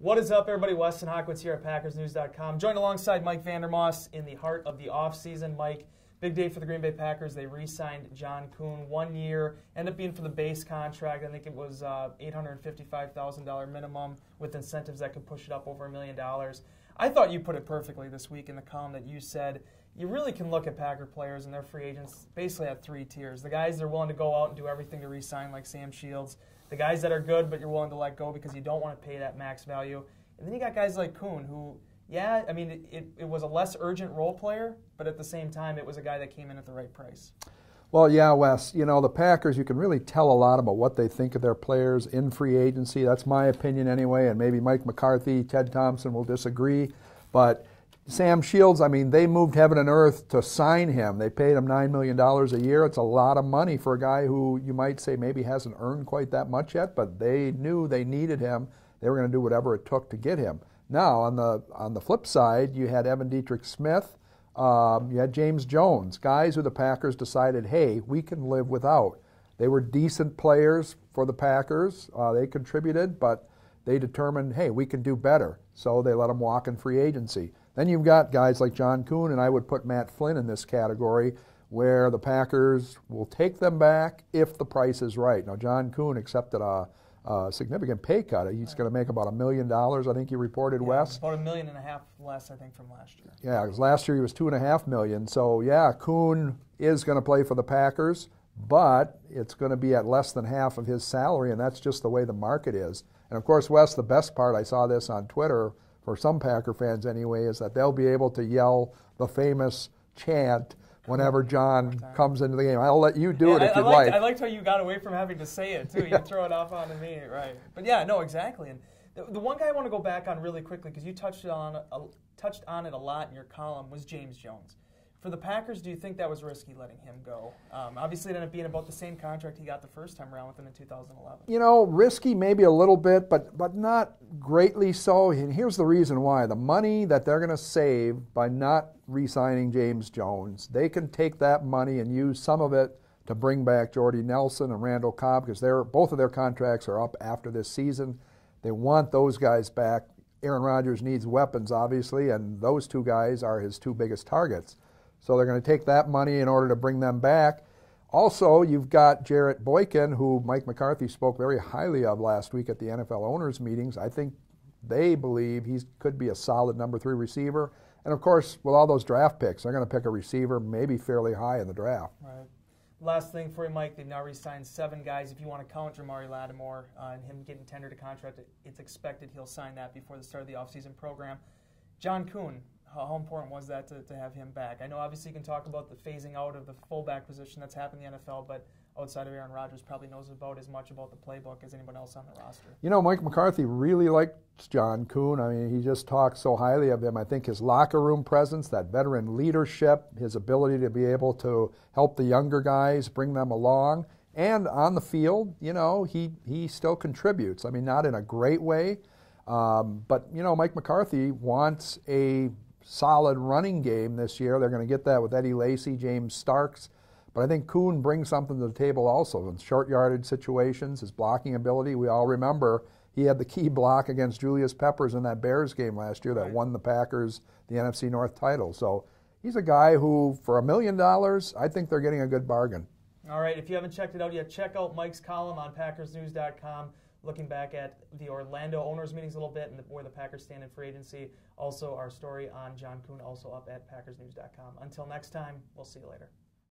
What is up, everybody? Wes Hodkiewicz here at PackersNews.com. Joined alongside Mike Vandermause in the heart of the offseason. Mike, big day for the Green Bay Packers. They re-signed John Kuhn 1 year. Ended up being for the base contract. I think it was $855,000 minimum with incentives that could push it up over $1 million. I thought you put it perfectly this week in the column that you said you really can look at Packer players and their free agents basically at 3 tiers. The guys that are willing to go out and do everything to re-sign, like Sam Shields. The guys that are good, but you're willing to let go because you don't want to pay that max value. And then you got guys like Kuhn, who, yeah, I mean, it was a less urgent role player, but at the same time, it was a guy that came in at the right price. Well, yeah, Wes, you know, the Packers, you can really tell a lot about what they think of their players in free agency. That's my opinion anyway, and maybe Mike McCarthy, Ted Thompson will disagree. But Sam Shields, I mean, they moved heaven and earth to sign him. They paid him $9 million a year. It's a lot of money for a guy who you might say maybe hasn't earned quite that much yet, but they knew they needed him. They were going to do whatever it took to get him. Now, on the flip side, you had Evan Dietrich Smith, you had James Jones, guys who the Packers decided, hey, we can live without. They were decent players for the Packers. They contributed, but they determined, hey, we can do better. So they let them walk in free agency. Then you've got guys like John Kuhn, and I would put Matt Flynn in this category, where the Packers will take them back if the price is right. Now, John Kuhn accepted a significant pay cut. He's going to make about $1 million, I think you reported, yeah, Wes. About $1.5 million less, I think, from last year. Yeah, because last year he was $2.5 million. So, yeah, Kuhn is going to play for the Packers, but it's going to be at less than half of his salary, and that's just the way the market is. And, of course, Wes, the best part, I saw this on Twitter, for some Packer fans anyway, is that they'll be able to yell the famous chant whenever John comes into the game. I'll let you do it if you'd like. I liked how you got away from having to say it, too. You throw it off onto me, right. But, yeah, no, exactly. And the one guy I want to go back on really quickly, because you touched on it a lot in your column, was James Jones. For the Packers, do you think that was risky letting him go? Obviously, it ended up being about the same contract he got the first time around with him in 2011. You know, risky maybe a little bit, but not greatly so. And here's the reason why. The money that they're going to save by not re-signing James Jones, they can take that money and use some of it to bring back Jordy Nelson and Randall Cobb, because both of their contracts are up after this season. They want those guys back. Aaron Rodgers needs weapons, obviously, and those 2 guys are his 2 biggest targets. So they're going to take that money in order to bring them back. Also, you've got Jarrett Boykin, who Mike McCarthy spoke very highly of last week at the NFL owners' meetings. I think they believe he could be a solid number 3 receiver. And, of course, with all those draft picks, they're going to pick a receiver maybe fairly high in the draft. Right. Last thing for you, Mike, they've now re-signed 7 guys. If you want to count Jamari Lattimore and him getting tendered a contract, it's expected he'll sign that before the start of the offseason program. John Kuhn, how important was that to have him back? I know obviously you can talk about the phasing out of the fullback position that's happened in the NFL, but outside of Aaron Rodgers probably knows about as much about the playbook as anyone else on the roster. You know, Mike McCarthy really likes John Kuhn. I mean, he just talks so highly of him. I think his locker room presence, that veteran leadership, his ability to be able to help the younger guys, bring them along, and on the field, you know, he still contributes. I mean, not in a great way, but, you know, Mike McCarthy wants a solid running game this year. They're going to get that with Eddie Lacy, James Starks. But I think Kuhn brings something to the table also in short yardage situations, his blocking ability. We all remember he had the key block against Julius Peppers in that Bears game last year that won the Packers the NFC North title. So he's a guy who, for $1 million, I think they're getting a good bargain. All right, if you haven't checked it out yet, check out Mike's column on PackersNews.com. Looking back at the Orlando owners' meetings a little bit and where the Packers stand in free agency. Also, our story on John Kuhn, also up at PackersNews.com. Until next time, we'll see you later.